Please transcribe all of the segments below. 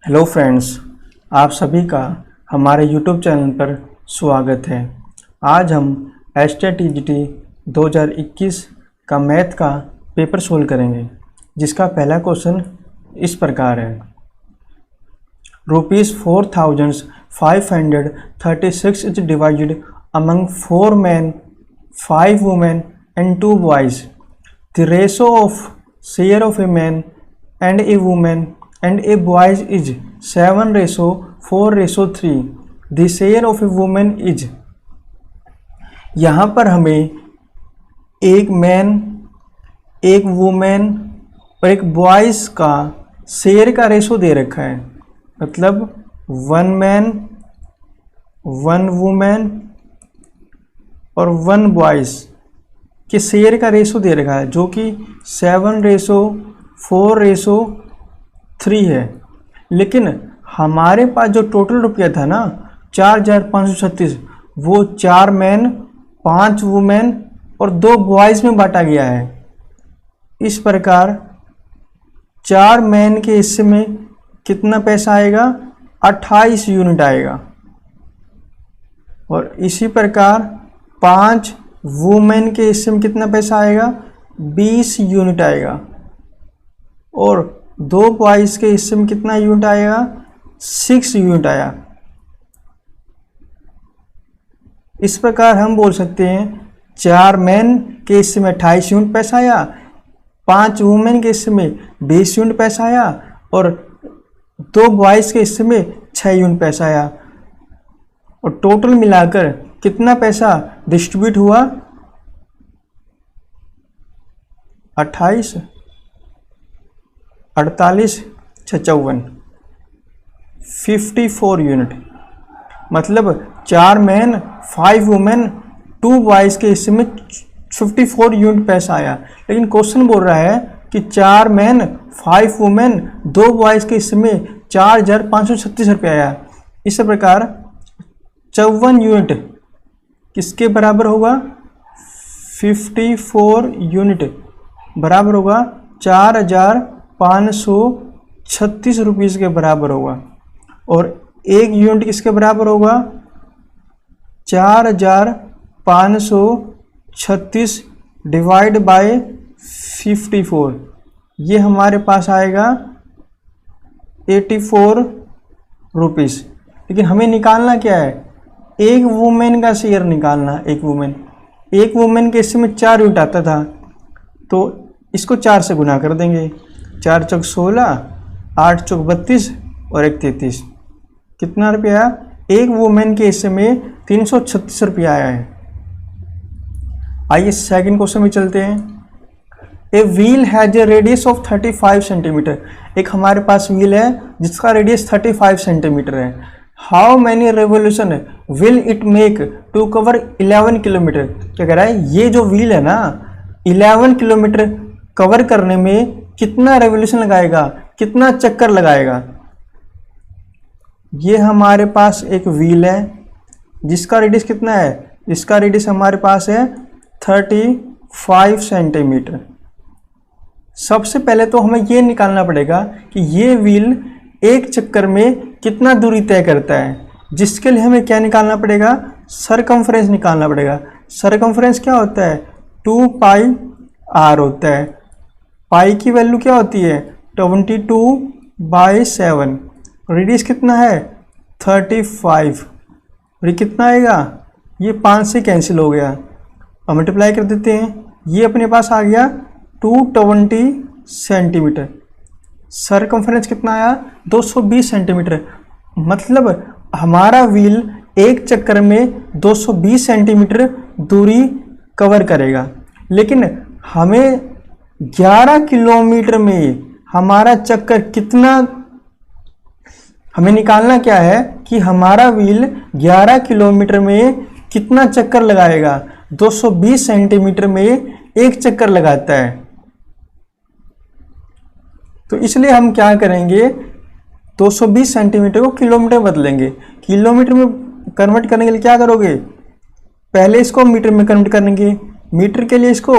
Hello friends, आप सभी का हमारे यूट्यूब चैनल पर स्वागत है। आज हम एसटीईटी 2021 का मैथ का पेपर सोल्व करेंगे, जिसका पहला क्वेश्चन इस प्रकार है। ₹4,536 is divided among 4 men, 5 women and 2 boys. The ratio of share of a man and a woman and a boys is 7:4:3. The share of a woman is। यहाँ पर हमें एक मैन, एक वुमेन और एक बॉयज़ का शेयर का ratio दे रखा है। मतलब 1 मैन, 1 वुमेन और 1 बॉयज़ के शेयर का रेशो दे रखा है, जो कि 7:4:3 है। लेकिन हमारे पास जो टोटल रुपया था ना 4,536, वो 4 मैन, 5 वुमेन और 2 बॉयज़ में बांटा गया है। इस प्रकार 4 मैन के हिस्से में कितना पैसा आएगा? 28 यूनिट आएगा। और इसी प्रकार 5 वुमेन के हिस्से में कितना पैसा आएगा? 20 यूनिट आएगा। और 2 बॉयज़ के हिस्से में कितना यूनिट आएगा? 6 यूनिट आया। इस प्रकार हम बोल सकते हैं 4 मैन के हिस्से में 28 यूनिट पैसा आया, 5 वुमेन के हिस्से में 20 यूनिट पैसा आया और 2 बॉयज़ के हिस्से में 6 यूनिट पैसा आया। और टोटल मिलाकर कितना पैसा डिस्ट्रीब्यूट हुआ? 28, 48, 56, 54 यूनिट। मतलब 4 मैन, 5 वुमेन, 2 बॉयज़ के हिस्से में 54 यूनिट पैसा आया। लेकिन क्वेश्चन बोल रहा है कि 4 मैन, 5 वुमेन, 2 बॉयज़ के हिस्से में 4,536 रुपये आया। इस प्रकार 54 यूनिट किसके बराबर होगा? 54 यूनिट बराबर होगा 4,536 रुपीज़ के बराबर होगा। और 1 यूनिट किसके बराबर होगा? 4,536 डिवाइड बाय 54। ये हमारे पास आएगा 84 रुपीज़। लेकिन हमें निकालना क्या है? एक वुमेन का शेयर निकालना। एक वुमेन के हिस्से में 4 यूनिट आता था, तो इसको 4 से गुना कर देंगे। 4 चौक 16, 8 चौक 32 और 1 33। कितना रुपया? एक वुमेन के हिस्से में 336 रुपया आया है। आइए सेकंड क्वेश्चन में चलते हैं। A wheel has a radius of 35 centimetre. एक हमारे पास व्हील है जिसका रेडियस 35 सेंटीमीटर है। How many revolution will it make to cover 11 kilometre. क्या कह रहा है? ये जो व्हील है ना 11 किलोमीटर कवर करने में कितना रेवोल्यूशन लगाएगा, कितना चक्कर लगाएगा। ये हमारे पास एक व्हील है जिसका रेडियस कितना है? इसका रेडियस हमारे पास है 35 सेंटीमीटर। सबसे पहले तो हमें ये निकालना पड़ेगा कि ये व्हील एक चक्कर में कितना दूरी तय करता है, जिसके लिए हमें क्या निकालना पड़ेगा? सरकमफ्रेंस निकालना पड़ेगा। सरकमफ्रेंस क्या होता है? 2πr होता है। पाई की वैल्यू क्या होती है? 22/7। रेडियस कितना है? 35। और ये कितना आएगा? ये 5 से कैंसिल हो गया। अब मल्टीप्लाई कर देते हैं। ये अपने पास आ गया 220 सेंटीमीटर। सरकमफ्रेंस कितना आया? 220 सेंटीमीटर। मतलब हमारा व्हील एक चक्कर में 220 सेंटीमीटर दूरी कवर करेगा। लेकिन हमें 11 किलोमीटर में हमारा चक्कर कितना, हमें निकालना क्या है कि हमारा व्हील 11 किलोमीटर में कितना चक्कर लगाएगा। 220 सेंटीमीटर में एक चक्कर लगाता है। तो इसलिए हम क्या करेंगे? 220 सेंटीमीटर को किलोमीटर बदलेंगे। किलोमीटर में कन्वर्ट करने के लिए क्या करोगे? पहले इसको मीटर में कन्वर्ट करेंगे। मीटर के लिए इसको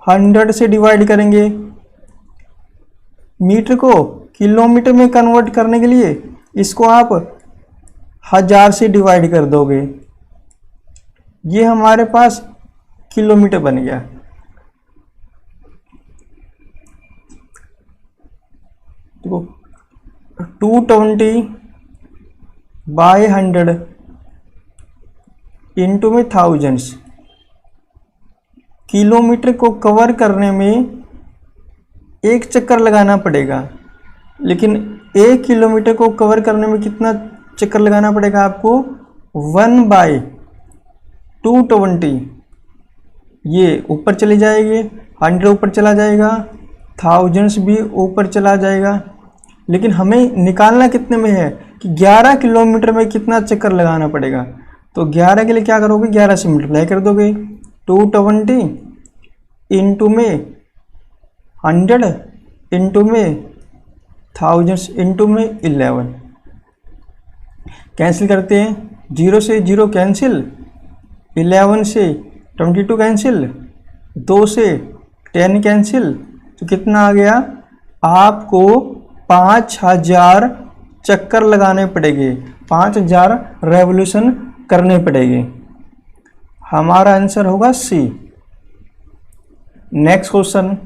100 से डिवाइड करेंगे। मीटर को किलोमीटर में कन्वर्ट करने के लिए इसको आप 1000 से डिवाइड कर दोगे, ये हमारे पास किलोमीटर बन गया। देखो 220 बाय 100 इंटू में थाउजेंड्स। किलोमीटर को कवर करने में एक चक्कर लगाना पड़ेगा, लेकिन 1 किलोमीटर को कवर करने में कितना चक्कर लगाना पड़ेगा आपको? 1/220। ये ऊपर चली जाएगी, 100 ऊपर चला जाएगा, थाउजेंड्स भी ऊपर चला जाएगा, लेकिन हमें निकालना कितने में है कि 11 किलोमीटर में कितना चक्कर लगाना पड़ेगा। तो 11 के लिए क्या करोगे? 11 से मल्टीप्लाई कर दोगे। 220 इंटू में 100 इंटू में थाउजेंड्स इंटू में 11। कैंसिल करते हैं, 0 से 0 कैंसिल, 11 से 22 कैंसिल, 2 से 10 कैंसिल, तो कितना आ गया? आपको 5000 चक्कर लगाने पड़ेंगे, 5000 रेवोल्यूशन करने पड़ेंगे। हमारा आंसर होगा C. Next question,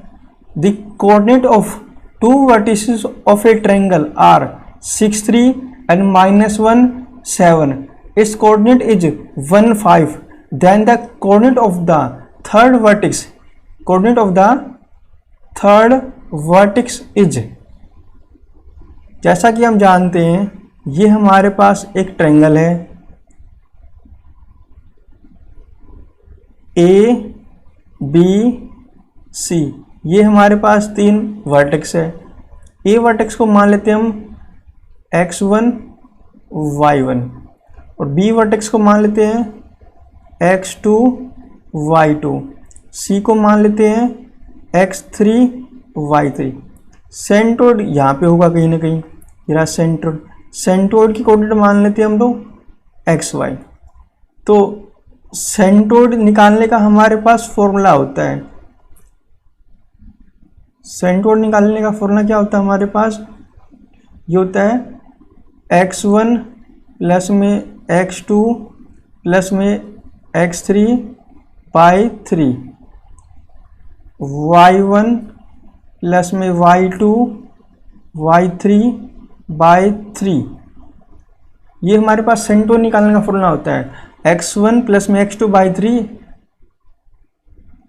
the coordinate of 2 vertices of a triangle are 6, 3 and -1, 7. Its coordinate is 1, 5. Then the coordinate of the third vertex is। जैसा कि हम जानते हैं, ये हमारे पास एक ट्रायंगल है, ए बी सी। ये हमारे पास 3 वर्टेक्स है। ए वर्टेक्स को मान लेते हैं हम x1 y1 और बी वर्टेक्स को मान लेते हैं x2 y2, सी को मान लेते हैं x3 y3। सेंट्रोइड यहाँ पे होगा कहीं ना कहीं, ये सेंट्रोइड की कोऑर्डिनेट मान लेते हैं हम लोग xy। तो सेंट्रोइड निकालने का हमारे पास फॉर्मूला होता है, सेंट्रोइड निकालने का फॉर्मूला क्या होता है हमारे पास? ये होता है x1 प्लस में x2 प्लस में x3 बाई 3, y1 प्लस में y2 y3 बाई 3। ये हमारे पास सेंट्रोइड निकालने का फॉर्मूला होता है, x1 प्लस में x2 by 3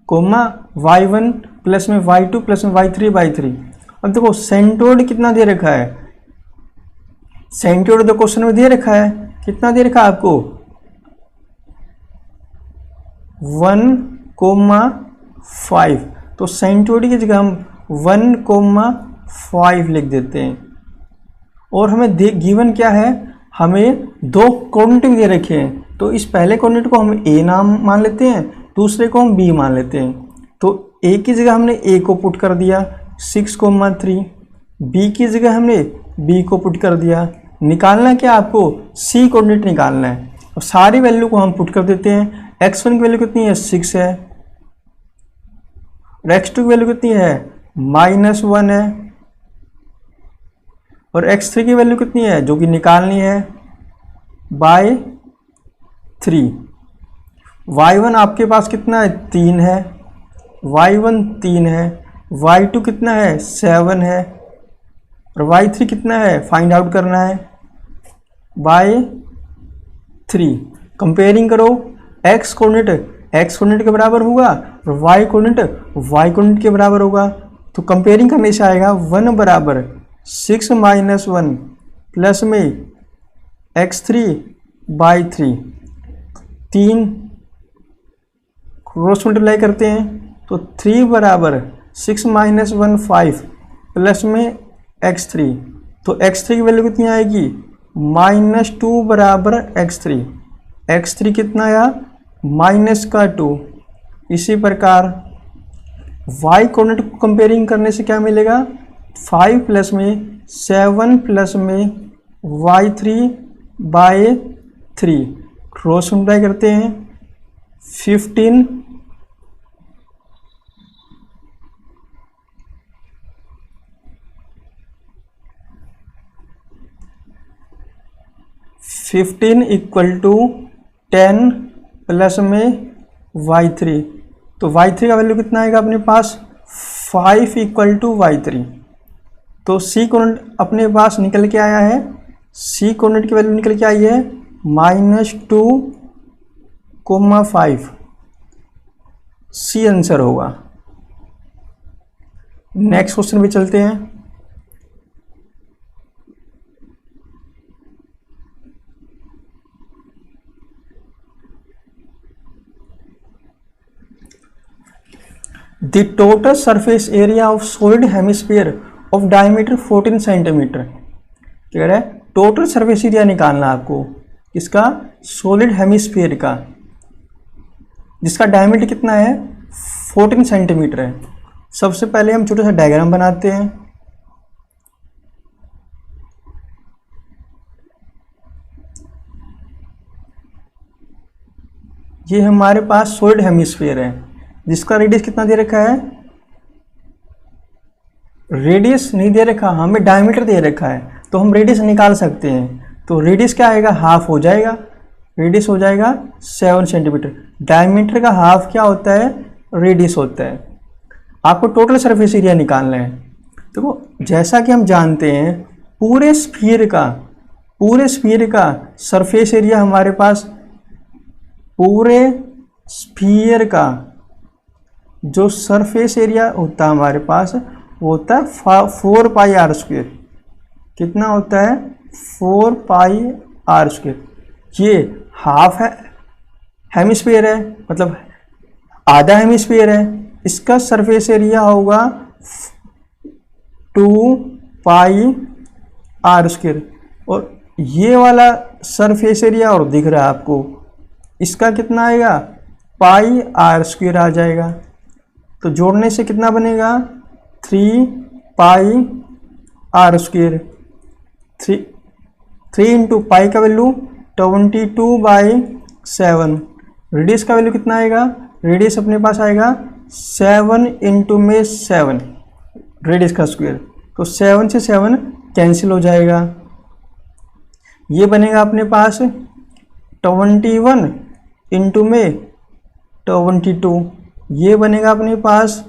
coma y1 plus में y2 प्लस में y3 बाई 3। अब देखो सेंट्रोइड कितना दे रखा है, सेंट्रोइड तो क्वेश्चन में दे रखा है, कितना दे रखा है आपको? 1,5। तो सेंट्रोइड की जगह हम 1,5 लिख देते हैं। और हमें गिवन क्या है? हमें 2 कोऑर्डिनेट दे रखे हैं, तो इस पहले कोऑर्डिनेट को हम ए नाम मान लेते हैं, दूसरे को हम बी मान लेते हैं। तो ए की जगह हमने ए को पुट कर दिया 6,3, बी की जगह हमने बी को पुट कर दिया। निकालना क्या आपको? सी कोऑर्डिनेट निकालना है, और सारी वैल्यू को हम पुट कर देते हैं। x1 की वैल्यू कितनी है? 6 है, और x2 की वैल्यू कितनी है? -1 है, और x3 की वैल्यू कितनी है जो कि निकालनी है? बाय 3। y1 आपके पास कितना है? 3 है, y1 3 है, y2 कितना है? 7 है, और y3 कितना है फाइंड आउट करना है? बाय 3। कंपेयरिंग करो, x कोऑर्डिनेट के बराबर होगा और y कोऑर्डिनेट के बराबर होगा। तो कंपेयरिंग करने से आएगा 1 बराबर 6 - 1 प्लस में x3 बाई 3। 3 क्रॉस मल्टीप्लाई करते हैं तो 3 बराबर 6 - 1 5 प्लस में x3। तो x3 की वैल्यू कितनी आएगी? -2 बराबर x3 कितना आया? -2। इसी प्रकार y कोऑर्डिनेट को कंपेयरिंग करने से क्या मिलेगा? 5 प्लस में 7 प्लस में y3 बाय 3 क्रॉस मल्टीप्लाई करते हैं 15 - 15 इक्वल टू 10 प्लस में y3, तो y3 का वैल्यू कितना आएगा अपने पास 5 इक्वल टू y3। तो c कोऑर्डिनेट अपने पास निकल के आया है, c कोऑर्डिनेट की वैल्यू निकल के आई है -2,5। सी आंसर होगा। नेक्स्ट क्वेश्चन पे चलते हैं। The total surface area of solid hemisphere of diameter 14 centimetre. क्या कह रहा है? टोटल सरफेस एरिया निकालना आपको, इसका सॉलिड हेमिस्फीयर का, जिसका डायमीटर कितना है 14 सेंटीमीटर है। सबसे पहले हम छोटा सा डायग्राम बनाते हैं। ये हमारे पास सॉलिड हेमिस्फीयर है, जिसका रेडियस कितना दे रखा है, रेडियस नहीं दे रखा, हमें डायमीटर दे रखा है, तो हम रेडियस निकाल सकते हैं। तो रेडियस क्या आएगा, हाफ हो जाएगा, रेडियस हो जाएगा 7 सेंटीमीटर। डायमीटर का हाफ क्या होता है, रेडियस होता है। आपको टोटल सरफेस एरिया निकालना है। तो जैसा कि हम जानते हैं पूरे स्फीयर का सरफेस एरिया हमारे पास, पूरे स्फीयर का जो सरफेस एरिया होता है हमारे पास वो होता है 4 पाई आर स्क्वायर। कितना होता है, 4 पाई आर स्क्वायर। ये हाफ है हेमिस्फीयर है, मतलब आधा हेमिस्फीयर है, इसका सरफेस एरिया होगा 2 पाई आर स्क्वायर। और ये वाला सरफेस एरिया और दिख रहा है आपको, इसका कितना आएगा, पाई आर स्क्वायर आ जाएगा। तो जोड़ने से कितना बनेगा, 3 पाई आर स्क्वायर। 3 इंटू पाई का वैल्यू 22/7। रेडियस का वैल्यू कितना आएगा, रेडियस अपने पास आएगा 7 इंटू में 7 रेडियस का स्क्वायर। तो 7 से 7 कैंसिल हो जाएगा। ये बनेगा अपने पास 21 इंटू में 22। ये बनेगा अपने पास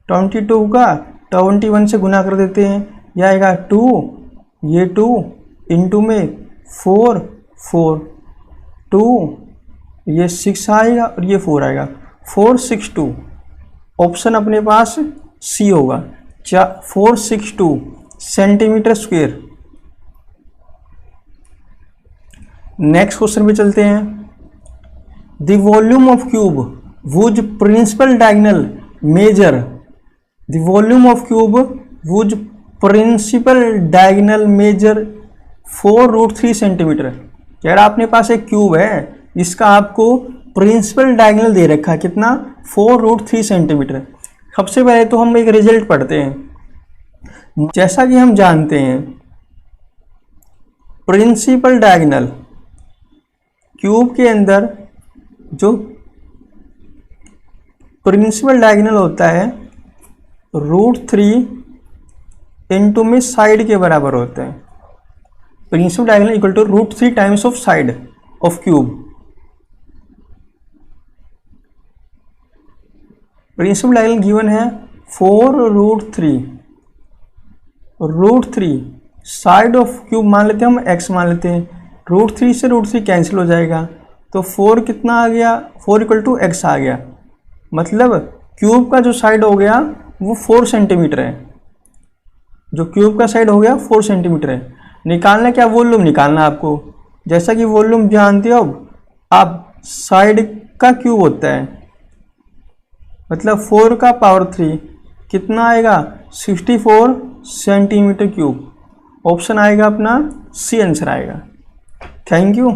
22 का 21 से गुना कर देते हैं, यह आएगा 2, ये 2 इंटू में 4, 2, ये 6 आएगा और ये 4 आएगा, 462। ऑप्शन अपने पास सी होगा, 462 सेंटीमीटर स्क्वायर। नेक्स्ट क्वेश्चन पे चलते हैं। The volume of cube whose principal diagonal measure, the volume of cube whose principal diagonal measure 4√3 centimetre. कह रहा अपने पास एक क्यूब है जिसका आपको प्रिंसिपल डायगोनल दे रखा है, कितना, 4√3 सेंटीमीटर। सबसे पहले तो हम एक रिजल्ट पढ़ते हैं। जैसा कि हम जानते हैं प्रिंसिपल डायगोनल, क्यूब के अंदर जो प्रिंसिपल डायगोनल होता है √3 इंटू में साइड के बराबर होता है। Principal diagonal equal to √3 times of side of cube. Principal diagonal given है 4√3, √3 साइड ऑफ क्यूब मान लेते हैं हम, x मान लेते हैं, √3 से √3 कैंसिल हो जाएगा, तो 4 कितना आ गया, 4 इक्वल टू x आ गया। मतलब क्यूब का जो साइड हो गया वो 4 सेंटीमीटर है, जो क्यूब का साइड हो गया 4 सेंटीमीटर है। निकालना क्या, वॉल्यूम निकालना आपको। जैसा कि वॉल्यूम जानते हो आप, साइड का क्यूब होता है, मतलब 4 का पावर 3 कितना आएगा, 64 सेंटीमीटर क्यूब। ऑप्शन आएगा अपना सी आंसर आएगा। Thank you.